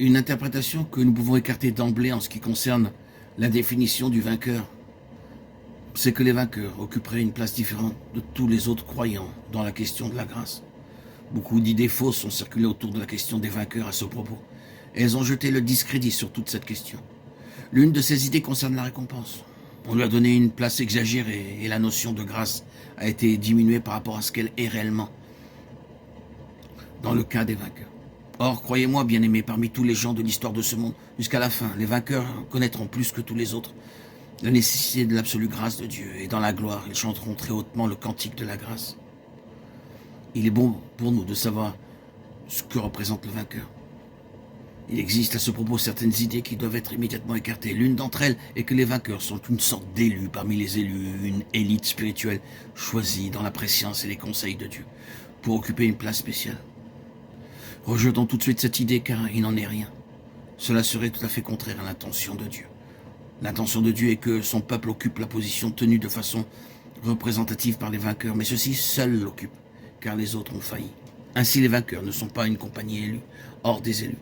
Une interprétation que nous pouvons écarter d'emblée en ce qui concerne la définition du vainqueur, c'est que les vainqueurs occuperaient une place différente de tous les autres croyants dans la question de la grâce. Beaucoup d'idées fausses ont circulé autour de la question des vainqueurs à ce propos, et elles ont jeté le discrédit sur toute cette question. L'une de ces idées concerne la récompense. On lui a donné une place exagérée et la notion de grâce a été diminuée par rapport à ce qu'elle est réellement dans le cas des vainqueurs. Or, croyez-moi, bien-aimés, parmi tous les gens de l'histoire de ce monde, jusqu'à la fin, les vainqueurs connaîtront plus que tous les autres la nécessité de l'absolue grâce de Dieu, et dans la gloire, ils chanteront très hautement le cantique de la grâce. Il est bon pour nous de savoir ce que représente le vainqueur. Il existe à ce propos certaines idées qui doivent être immédiatement écartées. L'une d'entre elles est que les vainqueurs sont une sorte d'élus parmi les élus, une élite spirituelle choisie dans la préscience et les conseils de Dieu, pour occuper une place spéciale. Rejetons tout de suite cette idée car il n'en est rien. Cela serait tout à fait contraire à l'intention de Dieu. L'intention de Dieu est que son peuple occupe la position tenue de façon représentative par les vainqueurs, mais ceux-ci seuls l'occupent, car les autres ont failli. Ainsi, les vainqueurs ne sont pas une compagnie élue, hors des élus.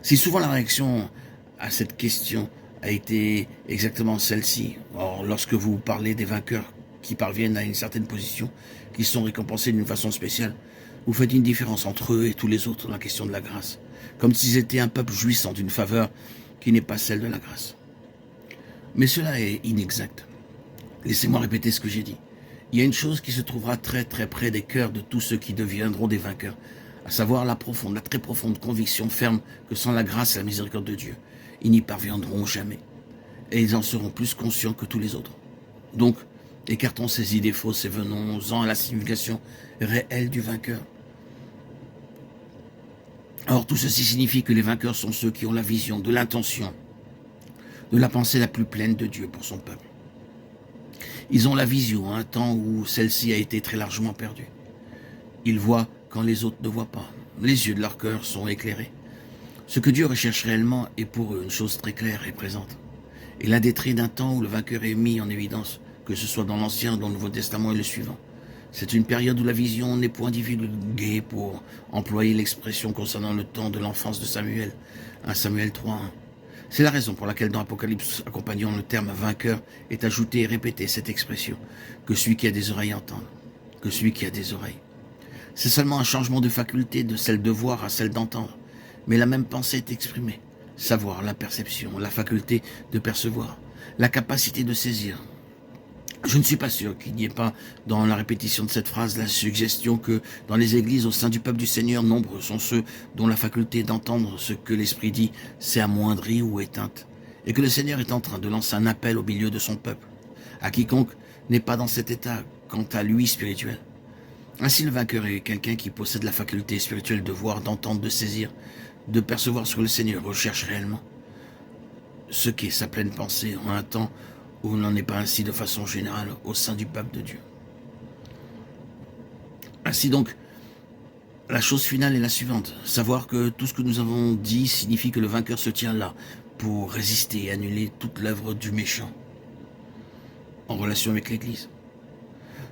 Si souvent la réaction à cette question a été exactement celle-ci, or lorsque vous parlez des vainqueurs qui parviennent à une certaine position, qui sont récompensés d'une façon spéciale, vous faites une différence entre eux et tous les autres dans la question de la grâce, comme s'ils étaient un peuple jouissant d'une faveur qui n'est pas celle de la grâce. Mais cela est inexact. Laissez-moi répéter ce que j'ai dit. Il y a une chose qui se trouvera très très près des cœurs de tous ceux qui deviendront des vainqueurs, à savoir la très profonde conviction ferme que sans la grâce et la miséricorde de Dieu, ils n'y parviendront jamais. Et ils en seront plus conscients que tous les autres. Donc, écartons ces idées fausses et venons-en à la signification réelle du vainqueur. Or, tout ceci signifie que les vainqueurs sont ceux qui ont la vision de l'intention, de la pensée la plus pleine de Dieu pour son peuple. Ils ont la vision à un temps où celle-ci a été très largement perdue. Ils voient quand les autres ne voient pas. Les yeux de leur cœur sont éclairés. Ce que Dieu recherche réellement est pour eux une chose très claire et présente. Et l'un des traits d'un temps où le vainqueur est mis en évidence, que ce soit dans l'Ancien ou dans le Nouveau Testament, est le suivant. C'est une période où la vision n'est point divulguée, pour employer l'expression concernant le temps de l'enfance de Samuel, 1 Samuel 3:1. C'est la raison pour laquelle dans Apocalypse, accompagnant le terme vainqueur, est ajouté et répété cette expression, que celui qui a des oreilles entende, que celui qui a des oreilles. C'est seulement un changement de faculté de celle de voir à celle d'entendre, mais la même pensée est exprimée. Savoir, la perception, la faculté de percevoir, la capacité de saisir. Je ne suis pas sûr qu'il n'y ait pas dans la répétition de cette phrase la suggestion que dans les églises au sein du peuple du Seigneur, nombreux sont ceux dont la faculté d'entendre ce que l'Esprit dit s'est amoindrie ou éteinte, et que le Seigneur est en train de lancer un appel au milieu de son peuple, à quiconque n'est pas dans cet état quant à lui spirituel. Ainsi le vainqueur est quelqu'un qui possède la faculté spirituelle de voir, d'entendre, de saisir, de percevoir ce que le Seigneur recherche réellement, ce qu'est sa pleine pensée en un temps où il n'en est pas ainsi de façon générale au sein du peuple de Dieu. Ainsi donc, la chose finale est la suivante. Savoir que tout ce que nous avons dit signifie que le vainqueur se tient là pour résister et annuler toute l'œuvre du méchant en relation avec l'Église.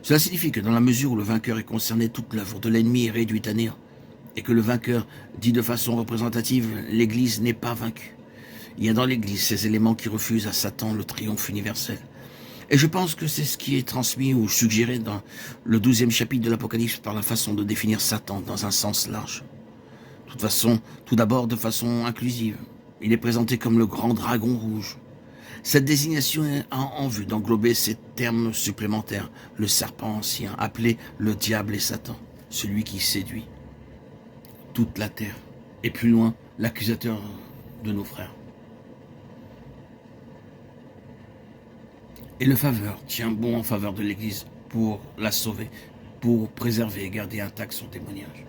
Cela signifie que dans la mesure où le vainqueur est concerné, toute l'œuvre de l'ennemi est réduite à néant, et que le vainqueur dit de façon représentative, l'Église n'est pas vaincue. Il y a dans l'Église ces éléments qui refusent à Satan le triomphe universel. Et je pense que c'est ce qui est transmis ou suggéré dans le 12e chapitre de l'Apocalypse par la façon de définir Satan dans un sens large. De toute façon, tout d'abord de façon inclusive. Il est présenté comme le grand dragon rouge. Cette désignation a en vue d'englober ces termes supplémentaires, le serpent ancien, appelé le diable et Satan, celui qui séduit toute la terre, et plus loin, l'accusateur de nos frères. Et le faveur tient bon en faveur de l'Église pour la sauver, pour préserver et garder intact son témoignage.